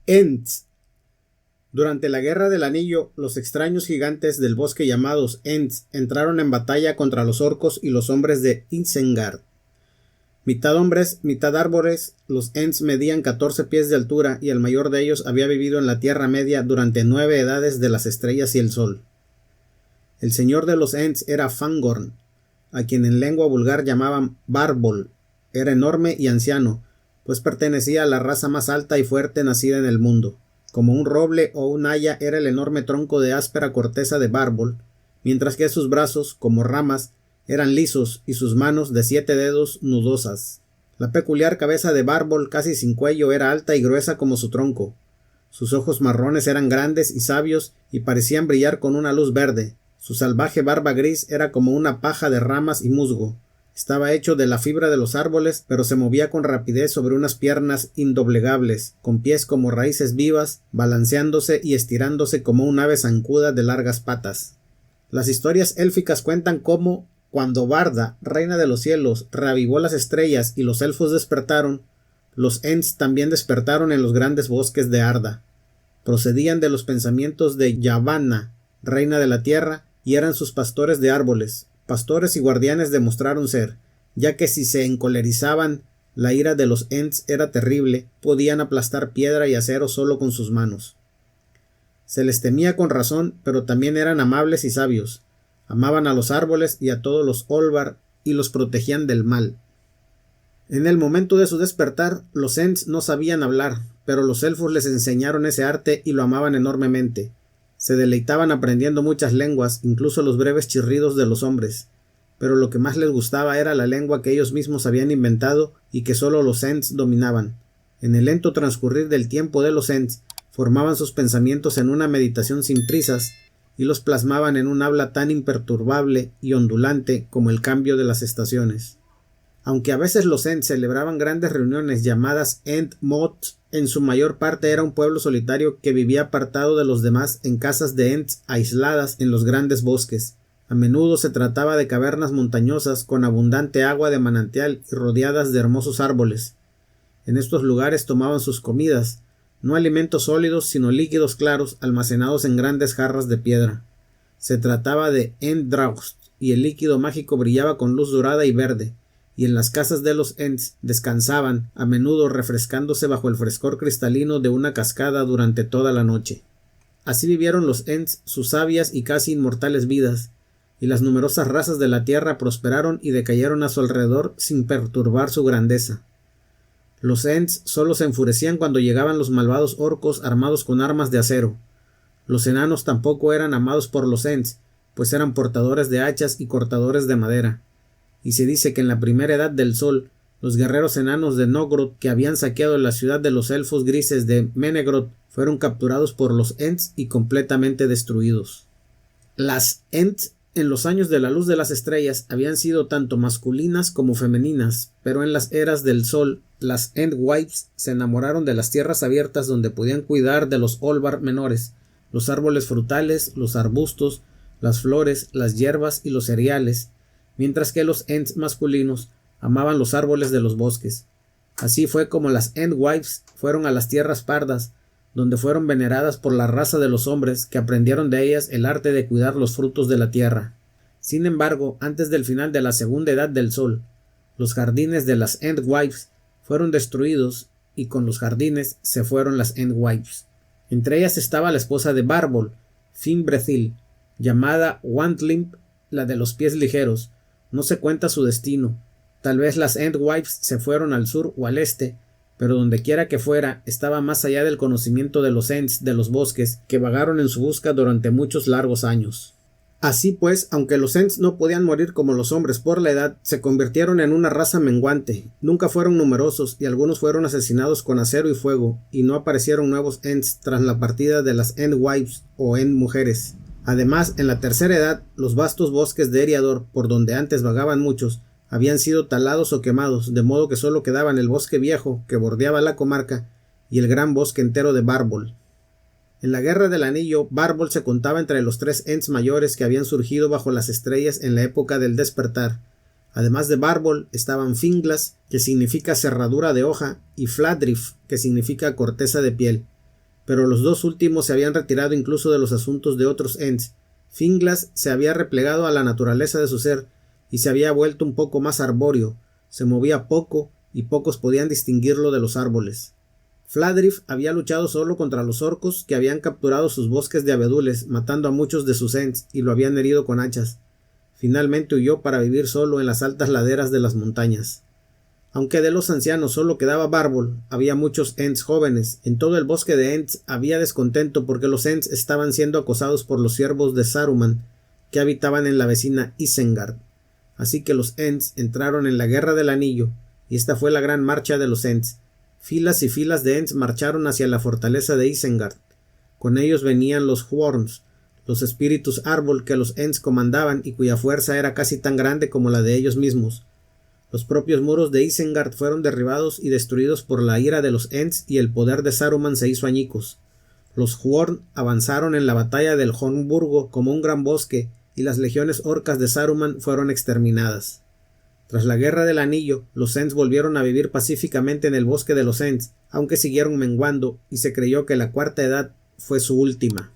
Ents. Durante la Guerra del Anillo, los extraños gigantes del bosque llamados Ents entraron en batalla contra los orcos y los hombres de Isengard. Mitad hombres, mitad árboles, los Ents medían 14 pies de altura y el mayor de ellos había vivido en la Tierra Media durante 9 edades de las estrellas y el sol. El señor de los Ents era Fangorn, a quien en lengua vulgar llamaban Bárbol. Era enorme y anciano, pues pertenecía a la raza más alta y fuerte nacida en el mundo. Como un roble o un haya era el enorme tronco de áspera corteza de Bárbol, mientras que sus brazos, como ramas, eran lisos y sus manos de 7 dedos nudosas. La peculiar cabeza de Bárbol, casi sin cuello, era alta y gruesa como su tronco. Sus ojos marrones eran grandes y sabios y parecían brillar con una luz verde. Su salvaje barba gris era como una paja de ramas y musgo. Estaba hecho de la fibra de los árboles, pero se movía con rapidez sobre unas piernas indoblegables, con pies como raíces vivas, balanceándose y estirándose como un ave zancuda de largas patas. Las historias élficas cuentan cómo, cuando Varda, reina de los cielos, reavivó las estrellas y los elfos despertaron, los Ents también despertaron en los grandes bosques de Arda. Procedían de los pensamientos de Yavanna, reina de la tierra, y eran sus pastores de árboles. Pastores y guardianes demostraron ser, ya que si se encolerizaban, la ira de los Ents era terrible, podían aplastar piedra y acero solo con sus manos. Se les temía con razón, pero también eran amables y sabios. Amaban a los árboles y a todos los Olvar y los protegían del mal. En el momento de su despertar, los Ents no sabían hablar, pero los elfos les enseñaron ese arte y lo amaban enormemente. Se deleitaban aprendiendo muchas lenguas, incluso los breves chirridos de los hombres, pero lo que más les gustaba era la lengua que ellos mismos habían inventado y que solo los Ents dominaban. En el lento transcurrir del tiempo de los Ents, formaban sus pensamientos en una meditación sin prisas y los plasmaban en un habla tan imperturbable y ondulante como el cambio de las estaciones. Aunque a veces los Ents celebraban grandes reuniones llamadas Ent-Moth, en su mayor parte era un pueblo solitario que vivía apartado de los demás en casas de Ents aisladas en los grandes bosques. A menudo se trataba de cavernas montañosas con abundante agua de manantial y rodeadas de hermosos árboles. En estos lugares tomaban sus comidas, no alimentos sólidos sino líquidos claros almacenados en grandes jarras de piedra. Se trataba de Ent-Draugst y el líquido mágico brillaba con luz dorada y verde. Y en las casas de los Ents descansaban, a menudo refrescándose bajo el frescor cristalino de una cascada durante toda la noche. Así vivieron los Ents sus sabias y casi inmortales vidas, y las numerosas razas de la tierra prosperaron y decayeron a su alrededor sin perturbar su grandeza. Los Ents solo se enfurecían cuando llegaban los malvados orcos armados con armas de acero. Los enanos tampoco eran amados por los Ents, pues eran portadores de hachas y cortadores de madera. Y se dice que en la primera edad del sol, los guerreros enanos de Nogrod que habían saqueado la ciudad de los elfos grises de Menegrod fueron capturados por los Ents y completamente destruidos. Las Ents en los años de la luz de las estrellas habían sido tanto masculinas como femeninas, pero en las eras del sol, las Entwives se enamoraron de las tierras abiertas donde podían cuidar de los Olvar menores, los árboles frutales, los arbustos, las flores, las hierbas y los cereales, mientras que los Ents masculinos amaban los árboles de los bosques. Así fue como las Entwives fueron a las tierras pardas, donde fueron veneradas por la raza de los hombres que aprendieron de ellas el arte de cuidar los frutos de la tierra. Sin embargo, antes del final de la segunda edad del sol, los jardines de las Entwives fueron destruidos y con los jardines se fueron las Entwives. Entre ellas estaba la esposa de Bárbol, Finbrethil, llamada Wantlimp, la de los pies ligeros. No se cuenta su destino. Tal vez las Entwives se fueron al sur o al este, pero donde quiera que fuera, estaba más allá del conocimiento de los Ents de los bosques que vagaron en su busca durante muchos largos años. Así pues, aunque los Ents no podían morir como los hombres por la edad, se convirtieron en una raza menguante. Nunca fueron numerosos y algunos fueron asesinados con acero y fuego, y no aparecieron nuevos Ents tras la partida de las Entwives o Ent mujeres. Además, en la tercera edad, los vastos bosques de Eriador, por donde antes vagaban muchos, habían sido talados o quemados, de modo que solo quedaban el bosque viejo, que bordeaba la comarca, y el gran bosque entero de Bárbol. En la Guerra del Anillo, Bárbol se contaba entre los 3 Ents mayores que habían surgido bajo las estrellas en la época del despertar. Además de Bárbol, estaban Finglas, que significa cerradura de hoja, y Fladrif, que significa corteza de piel. pero los dos últimos se habían retirado incluso de los asuntos de otros Ents. Finglas se había replegado a la naturaleza de su ser y se había vuelto un poco más arbóreo, se movía poco y pocos podían distinguirlo de los árboles. Fladrif había luchado solo contra los orcos que habían capturado sus bosques de abedules, matando a muchos de sus Ents y lo habían herido con hachas. Finalmente huyó para vivir solo en las altas laderas de las montañas. Aunque de los ancianos solo quedaba Bárbol, había muchos Ents jóvenes. En todo el bosque de Ents había descontento porque los Ents estaban siendo acosados por los siervos de Saruman, que habitaban en la vecina Isengard. Así que los Ents entraron en la Guerra del Anillo, y esta fue la gran marcha de los Ents. Filas y filas de Ents marcharon hacia la fortaleza de Isengard. Con ellos venían los Huorns, los espíritus árbol que los Ents comandaban y cuya fuerza era casi tan grande como la de ellos mismos. Los propios muros de Isengard fueron derribados y destruidos por la ira de los Ents y el poder de Saruman se hizo añicos. Los Huorn avanzaron en la batalla del Hornburgo como un gran bosque y las legiones orcas de Saruman fueron exterminadas. Tras la Guerra del Anillo, los Ents volvieron a vivir pacíficamente en el bosque de los Ents, aunque siguieron menguando y se creyó que la Cuarta Edad fue su última.